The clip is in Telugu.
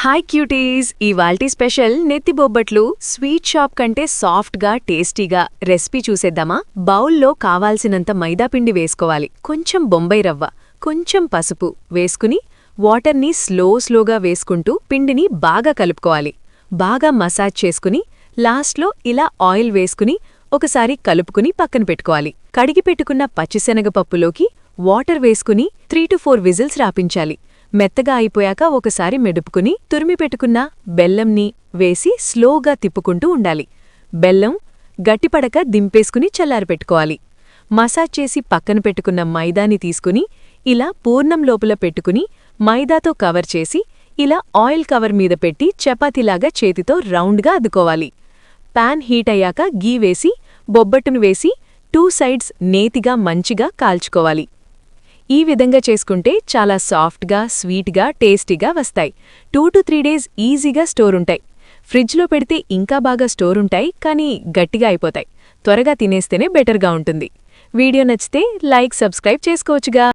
Hi cuties! ఇవాల్టి స్పెషల్ నెత్తి బొబ్బట్లు స్వీట్ షాప్ కంటే సాఫ్ట్గా టేస్టీగా రెసిపీ చూసేద్దామా? బౌల్లో కావాల్సినంత మైదాపిండి వేసుకోవాలి, కొంచెం బొంబాయి రవ్వ, కొంచెం పసుపు వేసుకుని వాటర్ని స్లోగా వేసుకుంటూ పిండిని బాగా కలుపుకోవాలి. బాగా మసాజ్ చేసుకుని లాస్ట్లో ఇలా ఆయిల్ వేసుకుని ఒకసారి కలుపుకుని పక్కన పెట్టుకోవాలి. కడిగి పెట్టుకున్న పచ్చిశనగపప్పులోకి వాటర్ వేసుకుని 3 to 4 విజిల్స్ రాపించాలి. మెత్తగా అయిపోయాక ఒకసారి మెడుపుకుని తురిమి పెట్టుకున్న బెల్లంని వేసి స్లోగా తిప్పుకుంటూ ఉండాలి. బెల్లం గట్టిపడక దింపేసుకుని చల్లారిపెట్టుకోవాలి. మసాజ్ చేసి పక్కన పెట్టుకున్న మైదాని తీసుకుని ఇలా పూర్ణం లోపల పెట్టుకుని మైదాతో కవర్ చేసి ఇలా ఆయిల్ కవర్ మీద పెట్టి చపాతీలాగా చేతితో రౌండ్గా అద్దుకోవాలి. పాన్ హీట్ అయ్యాక గీ వేసి బొబ్బట్టును వేసి 2 సైడ్స్ నేతిగా మంచిగా కాల్చుకోవాలి. ఈ విధంగా చేసుకుంటే చాలా సాఫ్ట్గా, స్వీట్గా, టేస్టీగా వస్తాయి. 2 to 3 డేస్ ఈజీగా స్టోరుంటాయి. ఫ్రిడ్జ్లో పెడితే ఇంకా బాగా స్టోరుంటాయి, కానీ గట్టిగా అయిపోతాయి. త్వరగా తినేస్తేనే బెటర్గా ఉంటుంది. వీడియో నచ్చితే లైక్, సబ్స్క్రైబ్ చేసుకోవచ్చుగా.